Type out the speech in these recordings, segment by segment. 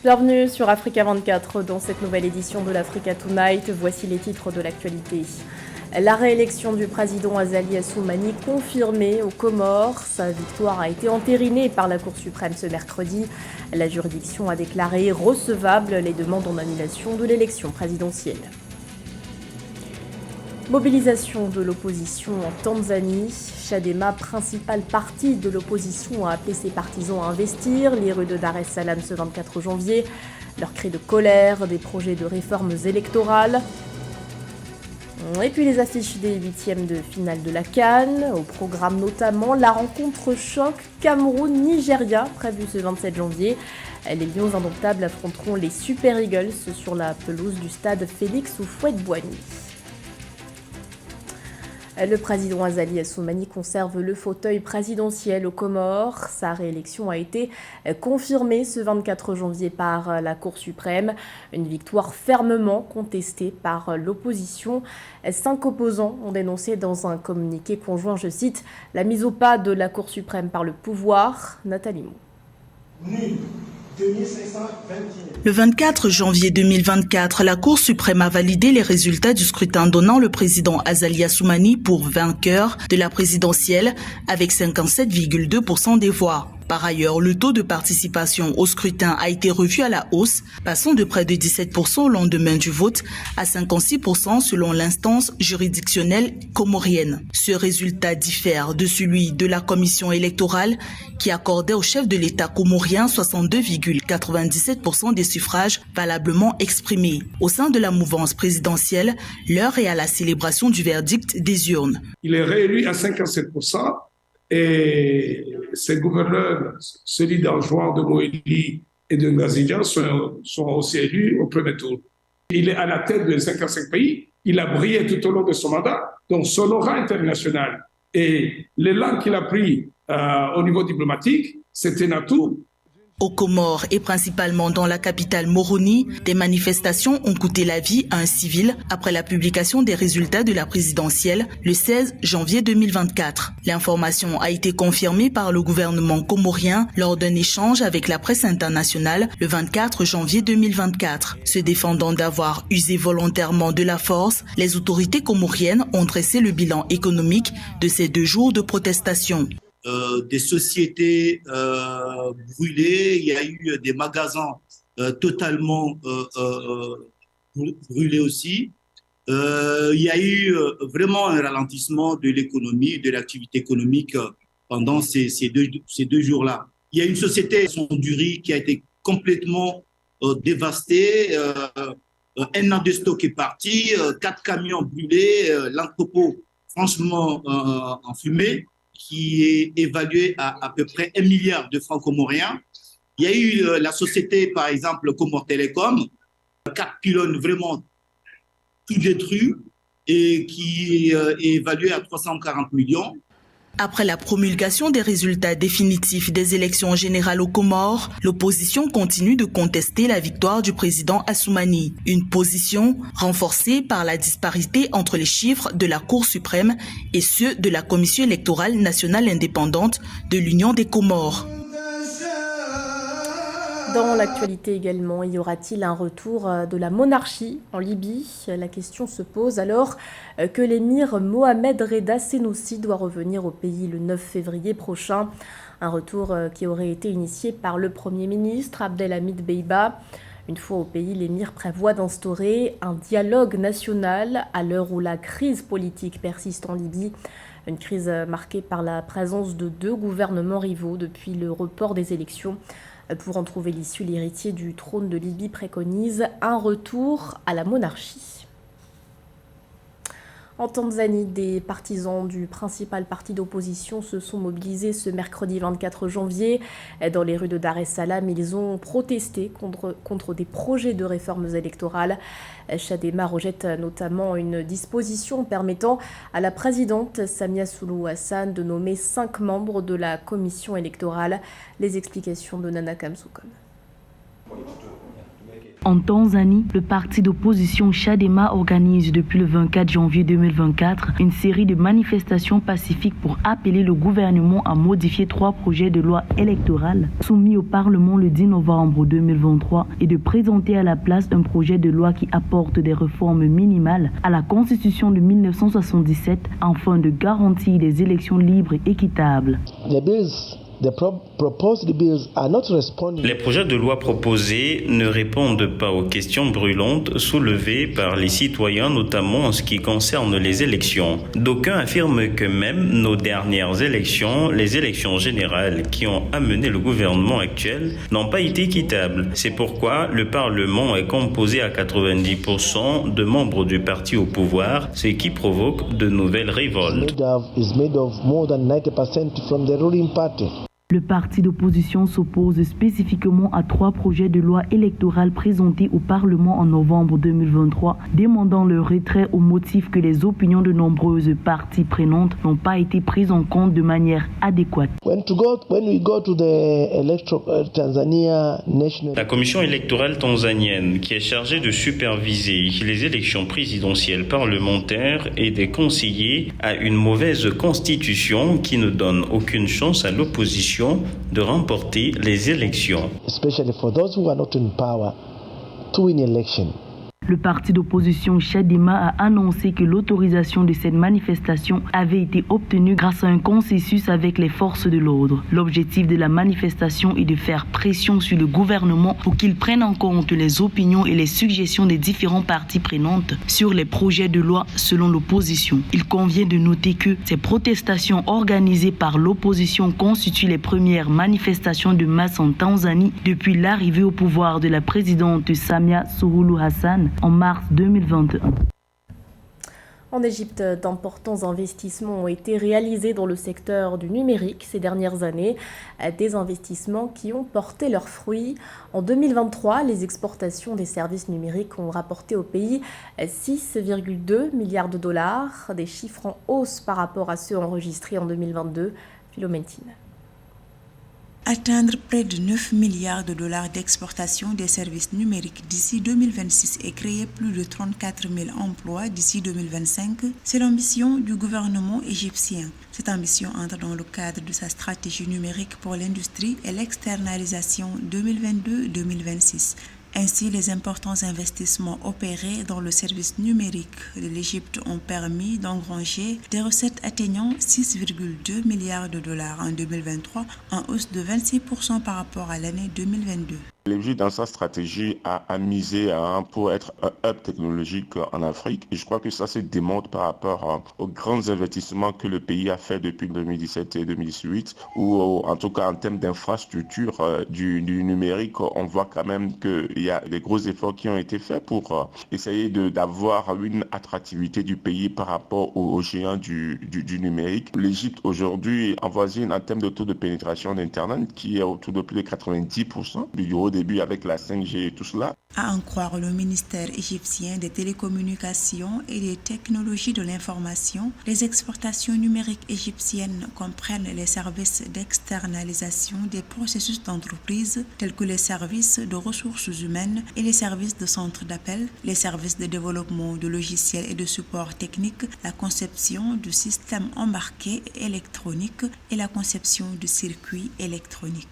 Bienvenue sur Africa 24 dans cette nouvelle édition de l'Africa Tonight. Voici les titres de l'actualité. La réélection du président Azali Assoumani confirmée aux Comores. Sa victoire a été entérinée par la Cour suprême ce mercredi. La juridiction a déclaré recevables les demandes en annulation de l'élection présidentielle. Mobilisation de l'opposition en Tanzanie. Chadema, principal parti de l'opposition, a appelé ses partisans à investir les rues de Dar es Salaam ce 24 janvier. Leur cri de colère, des projets de réformes électorales. Et puis les affiches des huitièmes de finale de la CAN. Au programme notamment la rencontre choc Cameroun-Nigeria prévue ce 27 janvier. Les Lions indomptables affronteront les Super Eagles sur la pelouse du stade Félix Houphouët-Boigny. Le président Azali Assoumani conserve le fauteuil présidentiel aux Comores. Sa réélection a été confirmée ce 24 janvier par la Cour suprême. Une victoire fermement contestée par l'opposition. 5 opposants ont dénoncé dans un communiqué conjoint, je cite, « la mise au pas de la Cour suprême par le pouvoir ». Nathalie Mou. Le 24 janvier 2024, la Cour suprême a validé les résultats du scrutin donnant le président Azali Assoumani pour vainqueur de la présidentielle avec 57,2% des voix. Par ailleurs, le taux de participation au scrutin a été revu à la hausse, passant de près de 17% au lendemain du vote à 56% selon l'instance juridictionnelle comorienne. Ce résultat diffère de celui de la commission électorale qui accordait au chef de l'État comorien 62,97% des suffrages valablement exprimés. Au sein de la mouvance présidentielle, l'heure est à la célébration du verdict des urnes. Il est réélu à 57%. Et ces gouverneurs, celui d'Anjouan, de Moélie et de Ngazidia, sont aussi élus au premier tour. Il est à la tête de 55 pays. Il a brillé tout au long de son mandat, donc son aura international et l'élan qu'il a pris au niveau diplomatique, c'était un atout. Aux Comores et principalement dans la capitale Moroni, des manifestations ont coûté la vie à un civil après la publication des résultats de la présidentielle le 16 janvier 2024. L'information a été confirmée par le gouvernement comorien lors d'un échange avec la presse internationale le 24 janvier 2024. Se défendant d'avoir usé volontairement de la force, les autorités comoriennes ont dressé le bilan économique de ces 2 jours de protestation. Des sociétés brûlées, il y a eu des magasins totalement brûlés aussi. Il y a eu vraiment un ralentissement de l'économie, de l'activité économique pendant ces deux jours-là. Il y a une société, du riz, qui a été complètement dévastée. Un an de stock est parti, 4 camions brûlés, l'entrepôt franchement en fumée, qui est évalué à peu près 1 milliard de francs comoriens. Il y a eu la société, par exemple, Comore Télécom, 4 pylônes vraiment tout détruits et qui est évalué à 340 millions. Après la promulgation des résultats définitifs des élections générales aux Comores, l'opposition continue de contester la victoire du président Assoumani. Une position renforcée par la disparité entre les chiffres de la Cour suprême et ceux de la Commission électorale nationale indépendante de l'Union des Comores. Dans l'actualité également, y aura-t-il un retour de la monarchie en Libye? La question se pose alors que l'émir Mohamed Reda Senussi doit revenir au pays le 9 février prochain. Un retour qui aurait été initié par le Premier ministre Abdelhamid Beiba. Une fois au pays, l'émir prévoit d'instaurer un dialogue national à l'heure où la crise politique persiste en Libye. Une crise marquée par la présence de 2 gouvernements rivaux depuis le report des élections. Pour en trouver l'issue, l'héritier du trône de Libye préconise un retour à la monarchie. En Tanzanie, des partisans du principal parti d'opposition se sont mobilisés ce mercredi 24 janvier. Dans les rues de Dar es Salaam, ils ont protesté contre des projets de réformes électorales. Chadema rejette notamment une disposition permettant à la présidente Samia Suluhu Hassan de nommer 5 membres de la commission électorale. Les explications de Nana Kamsoukom. En Tanzanie, le parti d'opposition Chadema organise depuis le 24 janvier 2024 une série de manifestations pacifiques pour appeler le gouvernement à modifier 3 projets de loi électorale soumis au Parlement le 10 novembre 2023 et de présenter à la place un projet de loi qui apporte des réformes minimales à la Constitution de 1977 afin de garantir des élections libres et équitables. Les projets de loi proposés ne répondent pas aux questions brûlantes soulevées par les citoyens, notamment en ce qui concerne les élections. D'aucuns affirment que même nos dernières élections, les élections générales qui ont amené le gouvernement actuel, n'ont pas été équitables. C'est pourquoi le Parlement est composé à 90% de membres du parti au pouvoir, ce qui provoque de nouvelles révoltes. Le parti d'opposition s'oppose spécifiquement à 3 projets de loi électorale présentés au Parlement en novembre 2023, demandant le retrait au motif que les opinions de nombreuses parties prenantes n'ont pas été prises en compte de manière adéquate. La commission électorale tanzanienne, qui est chargée de superviser les élections présidentielles parlementaires et des conseillers, a une mauvaise constitution qui ne donne aucune chance à l'opposition de remporter les élections. Le parti d'opposition Chadema a annoncé que l'autorisation de cette manifestation avait été obtenue grâce à un consensus avec les forces de l'ordre. L'objectif de la manifestation est de faire pression sur le gouvernement pour qu'il prenne en compte les opinions et les suggestions des différentes parties prenantes sur les projets de loi selon l'opposition. Il convient de noter que ces protestations organisées par l'opposition constituent les premières manifestations de masse en Tanzanie depuis l'arrivée au pouvoir de la présidente Samia Suluhu Hassan en mars 2021. En Égypte, d'importants investissements ont été réalisés dans le secteur du numérique ces dernières années, des investissements qui ont porté leurs fruits. En 2023, les exportations des services numériques ont rapporté au pays 6,2 milliards de dollars, des chiffres en hausse par rapport à ceux enregistrés en 2022. Philoméntine. Atteindre près de 9 milliards de dollars d'exportation des services numériques d'ici 2026 et créer plus de 34 000 emplois d'ici 2025, c'est l'ambition du gouvernement égyptien. Cette ambition entre dans le cadre de sa stratégie numérique pour l'industrie et l'externalisation 2022-2026. Ainsi, les importants investissements opérés dans le service numérique de l'Égypte ont permis d'engranger des recettes atteignant 6,2 milliards de dollars en 2023, en hausse de 26% par rapport à l'année 2022. L'Égypte, dans sa stratégie, a misé pour être un hub technologique en Afrique. Et je crois que ça se démontre par rapport aux grands investissements que le pays a fait depuis 2017 et 2018, ou en tout cas en termes d'infrastructure du numérique, on voit quand même qu'il y a des gros efforts qui ont été faits pour essayer d'avoir une attractivité du pays par rapport aux géants du numérique. L'Égypte aujourd'hui avoisine en termes de taux de pénétration d'Internet qui est autour de plus de 90%. Au début avec la 5G et tout cela. À en croire le ministère égyptien des télécommunications et des technologies de l'information, les exportations numériques égyptiennes comprennent les services d'externalisation des processus d'entreprise tels que les services de ressources humaines et les services de centre d'appel, les services de développement de logiciels et de support technique, la conception de systèmes embarqués électroniques et la conception de circuits électroniques.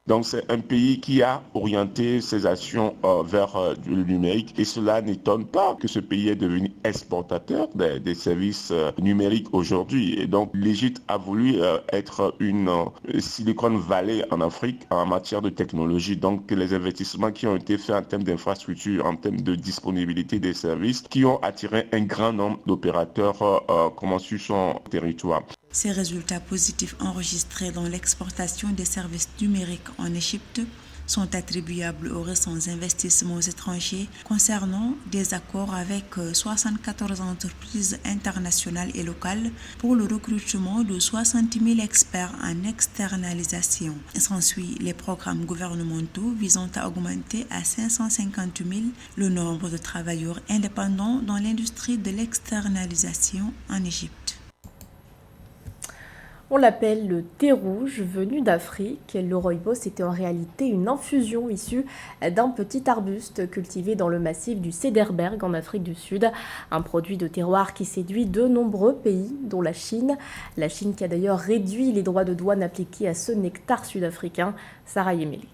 Donc c'est un pays qui a orienté ses actions vers le numérique et cela n'étonne pas que ce pays est devenu exportateur des services numériques aujourd'hui. Et donc l'Égypte a voulu être une Silicon Valley en Afrique en matière de technologie. Donc les investissements qui ont été faits en termes d'infrastructure, en termes de disponibilité des services, qui ont attiré un grand nombre d'opérateurs sur son territoire. Ces résultats positifs enregistrés dans l'exportation des services numériques en Égypte sont attribuables aux récents investissements étrangers concernant des accords avec 74 entreprises internationales et locales pour le recrutement de 60 000 experts en externalisation. S'ensuit les programmes gouvernementaux visant à augmenter à 550 000 le nombre de travailleurs indépendants dans l'industrie de l'externalisation en Égypte. On l'appelle le thé rouge venu d'Afrique. Le rooibos était en réalité une infusion issue d'un petit arbuste cultivé dans le massif du Cederberg en Afrique du Sud. Un produit de terroir qui séduit de nombreux pays, dont la Chine. La Chine qui a d'ailleurs réduit les droits de douane appliqués à ce nectar sud-africain. Sarah Yemeli.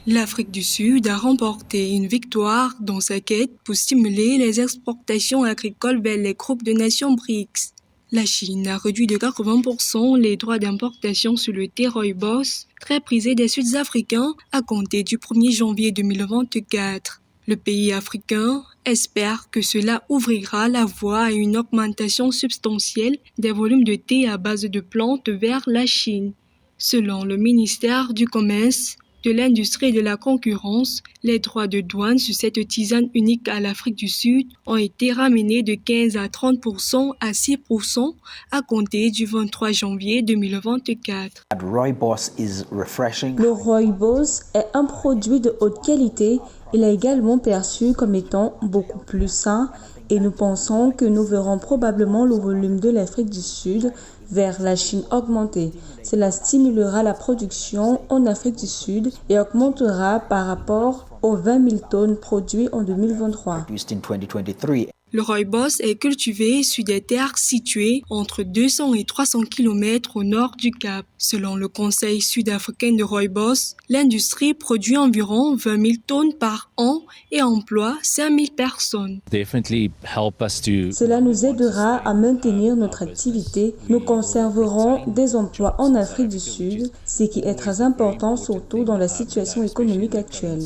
L'Afrique du Sud a remporté une victoire dans sa quête pour stimuler les exportations agricoles vers les groupes de nations BRICS. La Chine a réduit de 80% les droits d'importation sur le thé rooibos, très prisé des Sud-Africains, à compter du 1er janvier 2024. Le pays africain espère que cela ouvrira la voie à une augmentation substantielle des volumes de thé à base de plantes vers la Chine. Selon le ministère du Commerce, de l'industrie et de la concurrence, les droits de douane sur cette tisane unique à l'Afrique du Sud ont été ramenés de 15 à 30% à 6% à compter du 23 janvier 2024. Le rooibos est un produit de haute qualité. Il est également perçu comme étant beaucoup plus sain et nous pensons que nous verrons probablement le volume de l'Afrique du Sud vers la Chine augmenter. Cela stimulera la production en Afrique du Sud et augmentera par rapport aux 20 000 tonnes produites en 2023. Le rooibos est cultivé sur des terres situées entre 200 et 300 km au nord du Cap. Selon le Conseil sud-africain de rooibos, l'industrie produit environ 20 000 tonnes par an et emploie 5 000 personnes. Cela nous aidera à maintenir notre activité. Nous conserverons des emplois en Afrique du Sud, ce qui est très important surtout dans la situation économique actuelle.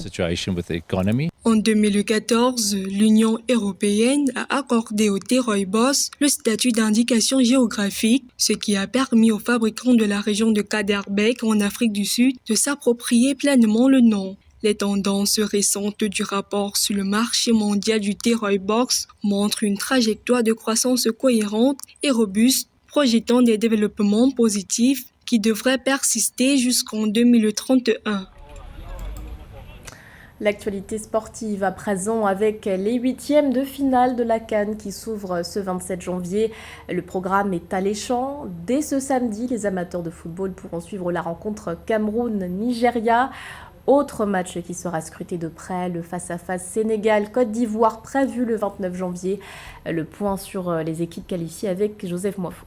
En 2014, l'Union européenne a accordé au thé rooibos le statut d'indication géographique, ce qui a permis aux fabricants de la région de Cederberg en Afrique du Sud de s'approprier pleinement le nom. Les tendances récentes du rapport sur le marché mondial du thé rooibos montrent une trajectoire de croissance cohérente et robuste, projetant des développements positifs qui devraient persister jusqu'en 2031. L'actualité sportive à présent avec les huitièmes de finale de la CAN qui s'ouvrent ce 27 janvier. Le programme est alléchant. Dès ce samedi, les amateurs de football pourront suivre la rencontre Cameroun-Nigeria. Autre match qui sera scruté de près, le face-à-face Sénégal-Côte d'Ivoire prévu le 29 janvier. Le point sur les équipes qualifiées avec Joseph Moifou.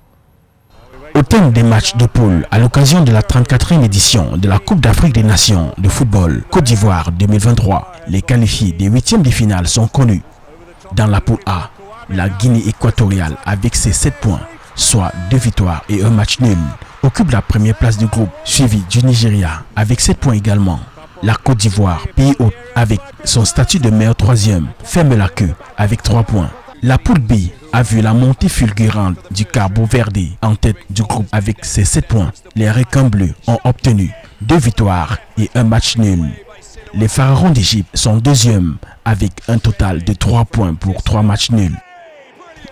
Au thème des matchs de poule à l'occasion de la 34e édition de la Coupe d'Afrique des Nations de football Côte d'Ivoire 2023, les qualifiés des huitièmes de finale sont connus. Dans la poule A, la Guinée équatoriale avec ses 7 points, soit 2 victoires et un match nul, occupe la première place du groupe, suivi du Nigeria avec 7 points également. La Côte d'Ivoire, pays hôte avec son statut de meilleur troisième, ferme la queue avec 3 points. La poule B a vu la montée fulgurante du Cabo Verde en tête du groupe avec ses 7 points. Les requins bleus ont obtenu 2 victoires et un match nul. Les pharaons d'Égypte sont deuxièmes avec un total de 3 points pour 3 matchs nuls.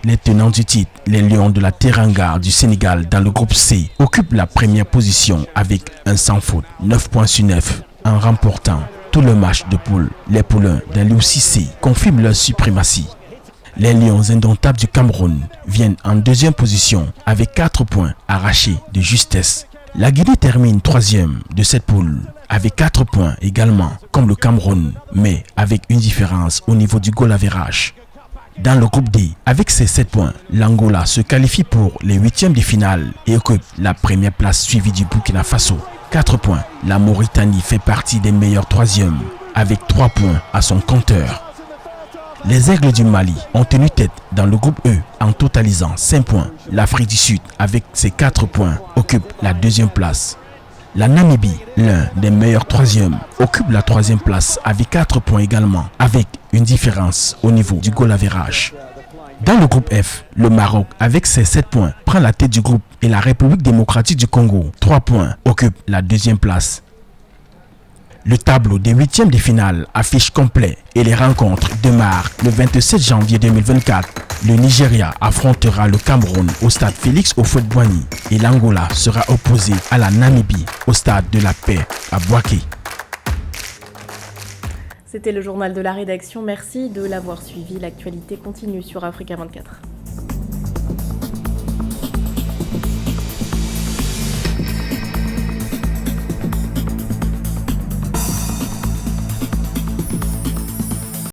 Les tenants du titre, les Lions de la Teranga du Sénégal dans le groupe C, occupent la première position avec un sans faute, 9 points sur 9, en remportant tout le match de poule. Les poulains d'Aliou Cissé confirment leur suprématie. Les Lions indomptables du Cameroun viennent en deuxième position avec 4 points arrachés de justesse. La Guinée termine troisième de cette poule avec 4 points également comme le Cameroun, mais avec une différence au niveau du goal average. Dans le groupe D, avec ses 7 points, l'Angola se qualifie pour les huitièmes de finale et occupe la première place suivie du Burkina Faso. 4 points. La Mauritanie fait partie des meilleurs troisièmes avec 3 points à son compteur. Les Aigles du Mali ont tenu tête dans le groupe E en totalisant 5 points. L'Afrique du Sud, avec ses 4 points, occupe la deuxième place. La Namibie, l'un des meilleurs troisièmes, occupe la troisième place avec 4 points également, avec une différence au niveau du goal average. Dans le groupe F, le Maroc, avec ses 7 points, prend la tête du groupe et la République démocratique du Congo, 3 points, occupe la deuxième place. Le tableau des huitièmes de finale affiche complet et les rencontres démarrent le 27 janvier 2024. Le Nigeria affrontera le Cameroun au stade Félix Houphouët-Boigny et l'Angola sera opposé à la Namibie au stade de la Paix à Bouaké. C'était le journal de la rédaction. Merci de l'avoir suivi. L'actualité continue sur Africa 24.